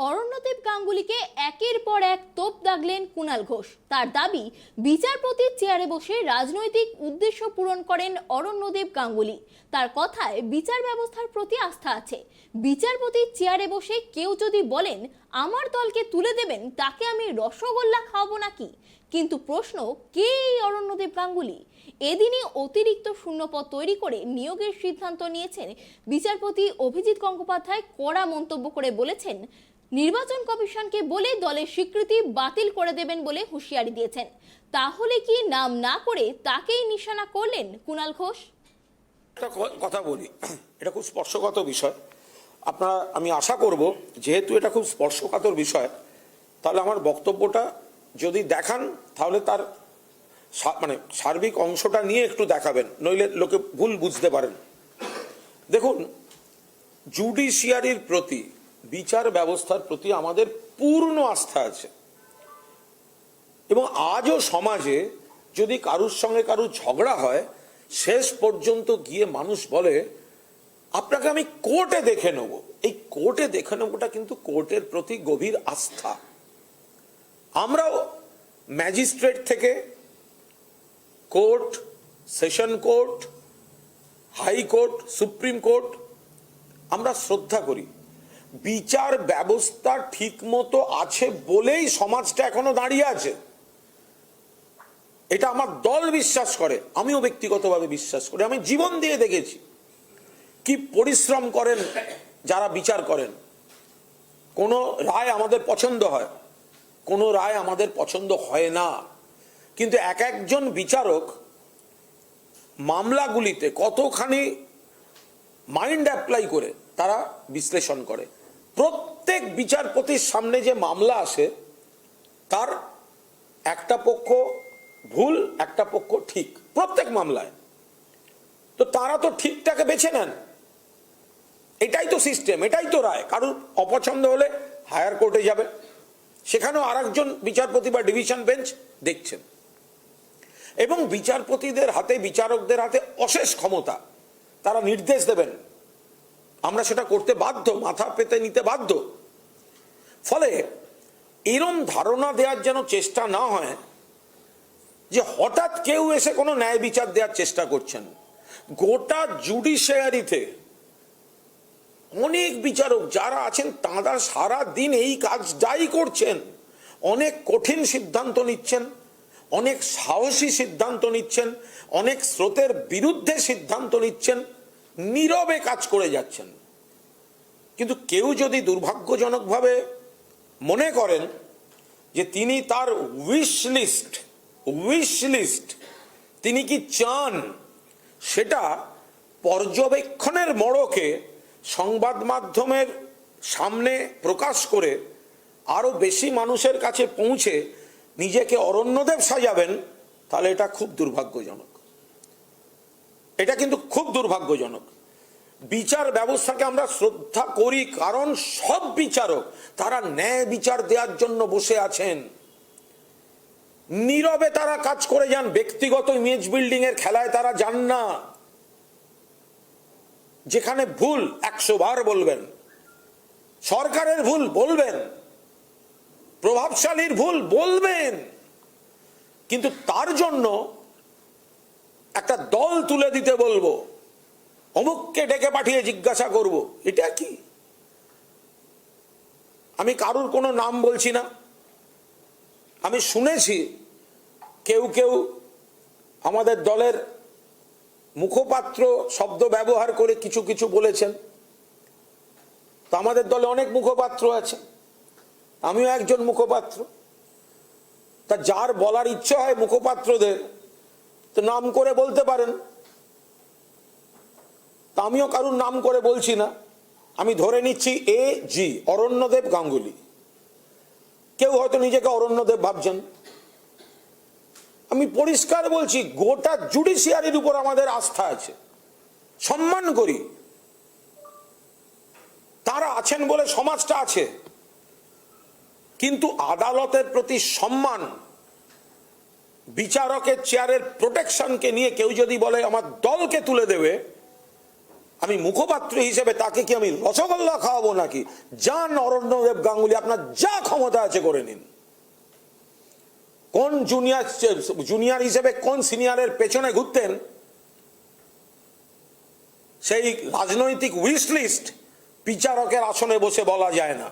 অরণ্যদেব গাঙ্গুলিকে একের পর এক তোপ দাগলেন কুণাল ঘোষ। তার দাবি, বিচারপতির চেয়ারে বসে রাজনৈতিক উদ্দেশ্য পূরণ করেন অরণ্যদেব গাঙ্গুলি। তার কথায় বিচার ব্যবস্থার প্রতি আস্থা আছে। বিচারপতির চেয়ারে বসে কেউ যদি বলেন আমার দলকে তুলে দেবেন, তাকে আমি রসগোল্লা খাওয়াবো নাকি? কিন্তু প্রশ্ন, কে এই অরণ্যদেব গাঙ্গুলি? এদিনই অতিরিক্ত শূন্যপদ তৈরি করে নিয়োগের সিদ্ধান্ত নিয়েছেন বিচারপতি অভিজিৎ গঙ্গোপাধ্যায়। কড়া মন্তব্য করে বলেছেন, নির্বাচন কমিশনকে বলে দলের স্বীকৃতি বাতিল করে দেবেন বলে হুঁশিয়ারি দিয়েছেন। তাহলে কি নাম না করে তাকেই নিশানা করলেন কুণাল ঘোষ? একটা কথা বলি, এটা খুব স্পর্শকাতর বিষয়। আমি আশা করব, যেহেতু এটা খুব স্পর্শকাতর বিষয়, তাহলে আমার বক্তব্যটা যদি দেখান তাহলে তার সার্বিক অংশটা নিয়ে একটু দেখাবেন, নইলে লোকে ভুল বুঝতে পারেন। দেখুন, জুডিশিয়ারির প্রতি, বিচার ব্যবস্থার প্রতি আমাদের পূর্ণ আস্থা আছে, এবং আজও সমাজে যদি কারুর সঙ্গে কারুর ঝগড়া হয়, শেষ পর্যন্ত গিয়ে মানুষ বলে আপনাকে আমি কোর্টে দেখে নেব। এই কোর্টে দেখে নেবটা কিন্তু কোর্টের প্রতি গভীর আস্থা। আমরাও ম্যাজিস্ট্রেট থেকে court, session court, high court, supreme court আমরা শ্রদ্ধা করি। বিচার ব্যবস্থা ঠিক মতো আছে বলেই সমাজটা এখনো দাঁড়িয়ে আছে। এটা আমার দল বিশ্বাস করে, আমিও ব্যক্তিগতভাবে বিশ্বাস করি। আমি জীবন দিয়ে দেখেছি কি পরিশ্রম করেন যারা বিচার করেন। কোনো রায় আমাদের পছন্দ হয়, কোনো রায় আমাদের পছন্দ হয় না, কিন্তু এক একজন বিচারক মামলাগুলিতে কতখানি মাইন্ড অ্যাপ্লাই করে তারা বিশ্লেষণ করে। প্রত্যেক বিচারপতির সামনে যে মামলা আসে, তার একটা পক্ষ ভুল, একটা পক্ষ ঠিক, প্রত্যেক মামলায়। তো তারা তো ঠিকটাকে বেছে নেন। এটাই তো সিস্টেম, এটাই তো রায়। কারুর অপছন্দ হলে হায়ার কোর্টে যাবে, সেখানেও আরেকজন বিচারপতি বা ডিভিশন বেঞ্চ দেখছেন। এবং বিচারপতিদের হাতে, বিচারকদের হাতে অশেষ ক্ষমতা। তারা নির্দেশ দেবেন, আমরা সেটা করতে বাধ্য, মাথা পেতে নিতে বাধ্য। ফলে এরম ধারণা দেওয়ার যেন চেষ্টা না হয় যে হঠাৎ কেউ এসে কোনো ন্যায় বিচার দেওয়ার চেষ্টা করছেন। গোটা জুডিশিয়ারিতে অনেক বিচারক যারা আছেন, তাঁরা সারা দিন এই কাজটাই করছেন। অনেক কঠিন সিদ্ধান্ত নিচ্ছেন, অনেক সাহসী সিদ্ধান্ত নিচ্ছেন, অনেক স্রোতের বিরুদ্ধে সিদ্ধান্ত নিচ্ছেন, নীরবে কাজ করে যাচ্ছেন। কিন্তু কেউ যদি দুর্ভাগ্যজনকভাবে মনে করেন যে তিনি তার উইশ লিস্ট তিনি কি চান, সেটা পর্যবেক্ষণের মোড়কে সংবাদ মাধ্যমের সামনে প্রকাশ করে আরো বেশি মানুষের কাছে পৌঁছে নিজেকে অরণ্যদেব সাজাবেন, তাহলে এটা খুব দুর্ভাগ্যজনক। এটা কিন্তু খুব দুর্ভাগ্যজনক। বিচার ব্যবস্থাকে আমরা শ্রদ্ধা করি, কারণ সব বিচারক তারা ন্যায় বিচার দেওয়ার জন্য বসে আছেন। নীরবে তারা কাজ করে যান, ব্যক্তিগত ইমেজ বিল্ডিং এর খেলায় তারা যান না। যেখানে ভুল 100 বার বলবেন, সরকারের ভুল বলবেন, প্রভাবশালীর ভুল বলবেন, কিন্তু তার জন্য একটা দল তুলে দিতে বলবো, অমুককে ডেকে পাঠিয়ে জিজ্ঞাসা করব, এটা কি? আমি কারুর কোনো নাম বলছি না। আমি শুনেছি কেউ কেউ আমাদের দলের মুখপাত্র শব্দ ব্যবহার করে কিছু কিছু বলেছেন। তো আমাদের দলে অনেক মুখপাত্র আছে, আমিও একজন মুখপাত্র। তা যার বলার ইচ্ছে হয় মুখপাত্রদের, তো নাম করে বলতে পারেন। তা আমিও কারুর নাম করে বলছি না, আমি ধরে নিচ্ছি AG অরণ্যদেব গাঙ্গুলি। কেউ হয়তো নিজেকে অরণ্যদেব ভাবছেন। আমি পরিষ্কার বলছি, গোটা জুডিশিয়ারির উপর আমাদের আস্থা আছে, সম্মান করি। তারা আছেন বলে সমাজটা আছে, কিন্তু আদালতের প্রতি সম্মান, বিচারকের চেয়ারের প্রোটেকশনকে নিয়ে কেউ যদি বলে আমার দলকে তুলে দেবে, আমি মুখপাত্র হিসেবে তাকে কি আমি রসগোল্লা খাওয়াবো নাকি? যান অরণ্যদেব গাঙ্গুলি, আপনার যা ক্ষমতা আছে করে নিন। কোন জুনিয়র হিসেবে কোন সিনিয়রের পেছনে ঘুরতেন, সেই রাজনৈতিক উইশ লিস্ট বিচারকের আসনে বসে বলা যায় না।